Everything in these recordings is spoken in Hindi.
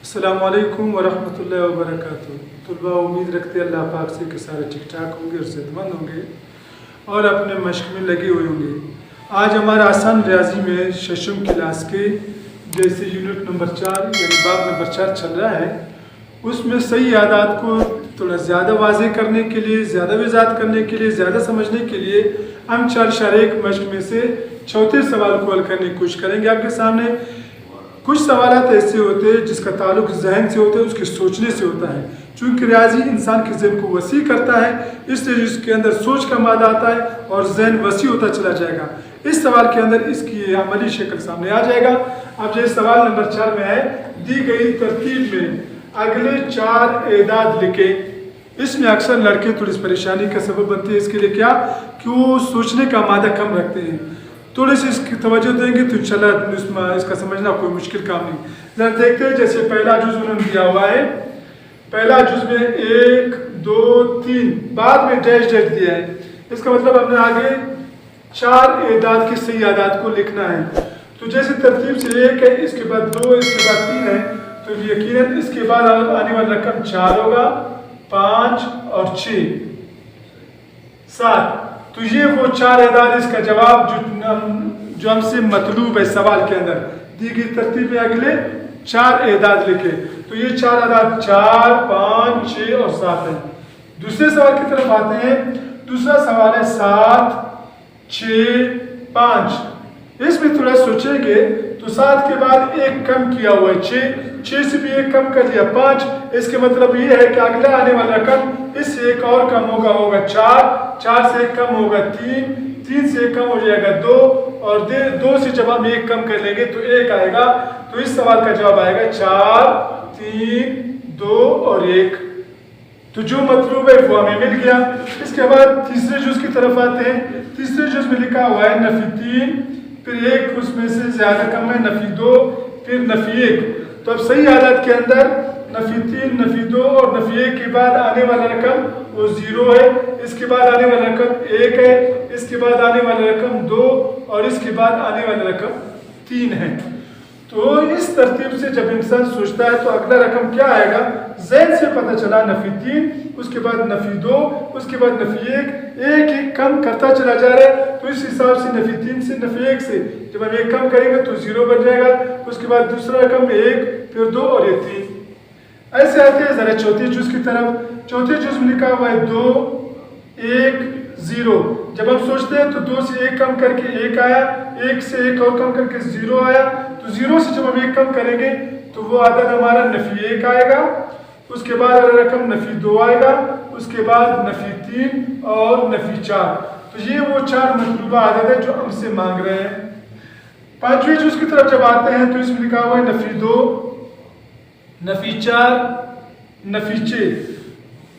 अस्सलामुअलैकुम वरहमतुल्लाहि वबरकातुहू। तुलबा उम्मीद रखते हैं अल्लाह पाक से कि सारे ठीक ठाक होंगे और सेहतमंद होंगे और अपने मश्क में लगे हुए होंगे। आज हमारा आसान रियाजी में शशम क्लास के जैसे यूनिट नंबर 4 यानी बाब नंबर 4 चल रहा है, उसमें सही आदात को थोड़ा ज़्यादा वाज़ेह करने के लिए, ज़्यादा वज़ाहत करने के लिए, ज़्यादा समझने के लिए हम 4 मश्क में से चौथे सवाल को हल करने की कोशिश करेंगे। आपके सामने कुछ सवाल ऐसे होते हैं जिसका ताल्लुक जहन से होता है, उसके सोचने से होता है। चूँकि रियाजी इंसान के जहन को वसी करता है, इसलिए इसके अंदर सोच का मादा आता है और जहन वसी होता चला जाएगा। इस सवाल के अंदर इसकी अमली शक्ल सामने आ जाएगा। अब जैसे सवाल नंबर 4 में है, दी गई तरतीब में अगले 4 एदाद लिखे। इसमें अक्सर लड़के थोड़ी परेशानी का सबब बनते हैं। इसके लिए क्या कि वो सोचने का मादा कम रखते हैं। थोड़े से इसकी तवज्जो देंगे तो इंशाल्लाह इसका समझना कोई मुश्किल काम नहीं। जरा देखते हैं, जैसे पहला जुज़ उन्होंने दिया हुआ है। पहला जुज़ में 1 2 3 बाद में डैश डैश दिया है। इसका मतलब हमने आगे 4 एदाद की सही आदात को लिखना है। तो जैसे तरतीब से 1 है, इसके बाद 2, इसके बाद 3 है, तो यकीनन इसके बाद आने वाला रकम 4 होगा, 5 और 6 7। तो ये वो 4 एदाद, इसका जवाब जो हमसे मतलूब है सवाल के अंदर। दी गई तरतीब में अगले 4 एदाद लिखे। तो ये 4 एदाद 4 5 6 और 7 है। दूसरे सवाल की तरफ आते हैं। दूसरा सवाल है 7 6 5। इसमें थोड़ा सोचेंगे तो 7 के बाद 1 कम किया हुआ है, 6 से भी 1 कम कर लिया 5। इसके मतलब ये है कि अगला आने वाला रकम इससे 1 और कम होगा 4 से 1 कम होगा 3 से 1 कम हो जाएगा 2 और 2 से जब हम 1 कम कर लेंगे तो 1 आएगा। तो इस सवाल का जवाब आएगा 4 3 2 और 1। तो जो मतलूब है वो हमें मिल गया। इसके बाद तीसरे जुज़ की तरफ आते हैं। तीसरे जुज़ में लिखा हुआ है नफी 3, फिर 1 उसमें से ज़्यादा कम है, नफी 2, फिर नफी 1। तो अब सही आदत के अंदर नफी 3 नफी 2 और नफी 1 के बाद आने वाला रकम वो 0 है, इसके बाद आने वाला रकम 1 है, इसके बाद आने वाला रकम 2 और इसके बाद आने वाला रकम 3 है। तो इस तरतीब से जब इंसान सोचता है तो अगला रकम क्या आएगा, ज़हन से पता चला नफी 3, उसके बाद नफी 2, उसके बाद नफी 1, एक कम करता चला जा रहा है। तो इस हिसाब से नफी 3 से नफी 1 से जब हम 1 कम करेंगे तो 0 बन जाएगा। उसके बाद दूसरा रकम 1, फिर 2 और ये 3। ऐसे आते हैं जरा चौथे जुज़ की तरफ। चौथे जुज़ में लिखा हुआ है 2 1 0। जब हम सोचते हैं तो 2 से 1 कम करके 1 आया, 1 से 1 और कम करके 0 आया। तो 0 से जब हम 1 कम करेंगे तो वो आदद हमारा नफी 1 आएगा, उसके बाद रकम नफी 2 आएगा, उसके बाद नफी 3 और नफी 4। तो ये वो 4 मतलूबा आदद है जो हमसे मांग रहे हैं। पांचवें जुज़ की तरफ जब आते हैं तो इसमें लिखा हुआ है नफी 2 नफी 4 नफी 6।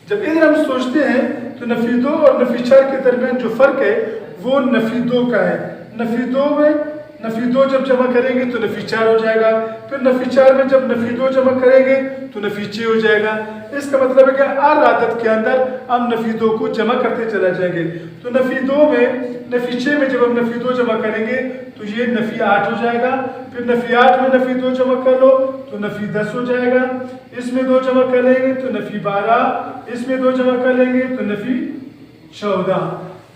जब इधर हम सोचते हैं तो नफी 2 और नफी 4 के दरमियान जो फ़र्क है वो नफी 2 का है। नफी 2 में नफी 2 जब जमा करेंगे तो नफी 4 हो जाएगा, फिर नफी 4 में जब नफी 2 जमा करेंगे तो नफी 6 हो जाएगा। इसका मतलब है कि हर आदत के अंदर हम नफी 2 को जमा करते चला जाएंगे। तो नफी 2 में नफी 6 में जब हम नफी 2 जमा करेंगे तो ये नफी 8 हो जाएगा, फिर नफी 8 में नफी 2 जमा कर लो तो नफी 10 हो जाएगा, इसमें 2 जमा कर लेंगे तो नफी 12, इसमें 2 जमा कर लेंगे तो नफी 14।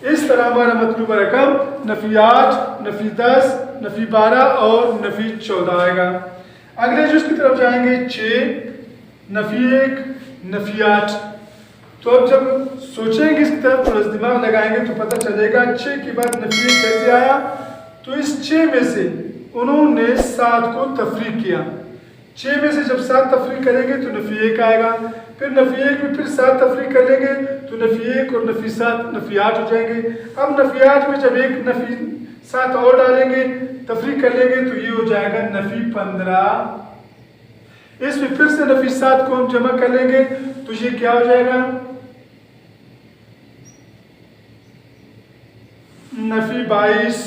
इस तरह हमारा मतलूबा रकम नफी 8 नफी 10 नफी 12 और नफी 14 आएगा। अगले जुज़ की तरफ जाएंगे 6 नफी 1 नफी 8। तो अब जब सोचेंगे इसकी तरफ थोड़ा दिमाग लगाएंगे तो पता चलेगा 6 के बाद नफी 1 कैसे आया। तो इस 6 में से उन्होंने 7 को तफरीक किया। 6 में से जब 7 तफरीक करेंगे तो नफी 1 आएगा, फिर नफी 1 में फिर 7 तफरीक कर लेंगे तो नफी 1 और नफी 7 नफी 8 हो जाएंगे। अब नफी 8 में जब 1 नफी 7 और डालेंगे तफरीक कर लेंगे तो ये हो जाएगा नफी 15। इसमें फिर से नफी 7 को हम जमा कर लेंगे तो ये क्या हो जाएगा, नफी 22।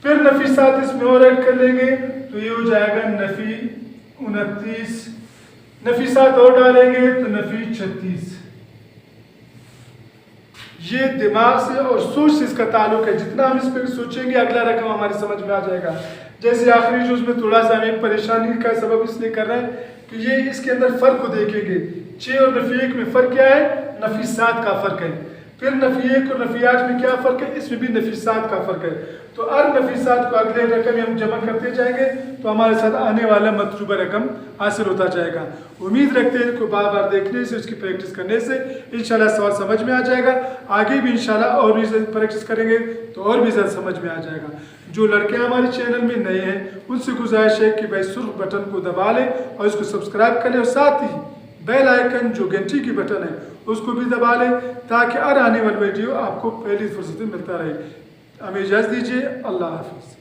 फिर नफी 7 इसमें और ऐड कर लेंगे तो ये हो जाएगा नफी 29। नफी 7 और डालेंगे तो नफी 36। ये दिमाग से और सोच से इसका ताल्लुक है। जितना हम इस पर सोचेंगे अगला रकम हमारी समझ में आ जाएगा। जैसे आखिरी जो उसमें थोड़ा सा हमें परेशानी का सबब इसलिए कर रहे हैं कि ये इसके अंदर फ़र्क को देखेंगे। 6 और नफ़ी 1 में फ़र्क क्या है? नफ़ी 7 का फ़र्क है। फिर नफ़ी 1 और नफ़ी 8 में क्या फ़र्क है? इसमें भी नफ़ी 7 का फ़र्क है। तो हर नफ़ी 7 को अगले रकम में हम जमा करते जाएंगे तो हमारे साथ आने वाला मतलूबा रकम हासिल होता जाएगा। उम्मीद रखते हैं कि बार बार देखने से, उसकी प्रैक्टिस करने से इंशाल्लाह सवाल समझ में आ जाएगा। आगे भी इंशाल्लाह और भी प्रैक्टिस करेंगे तो और भी ज़्यादा समझ में आ जाएगा। जो लड़के हमारे चैनल में नए हैं उनसे गुजारिश है कि भाई सुर्ख बटन को दबा लें और इसको सब्सक्राइब कर लें और साथ ही बेल आइकन जो घंटी की बटन है उसको भी दबा लें ताकि हर आने वाली वीडियो आपको पहली फुर्सत में मिलता रहे। हमें इजाज़त दीजिए। अल्लाह हाफ़िज़।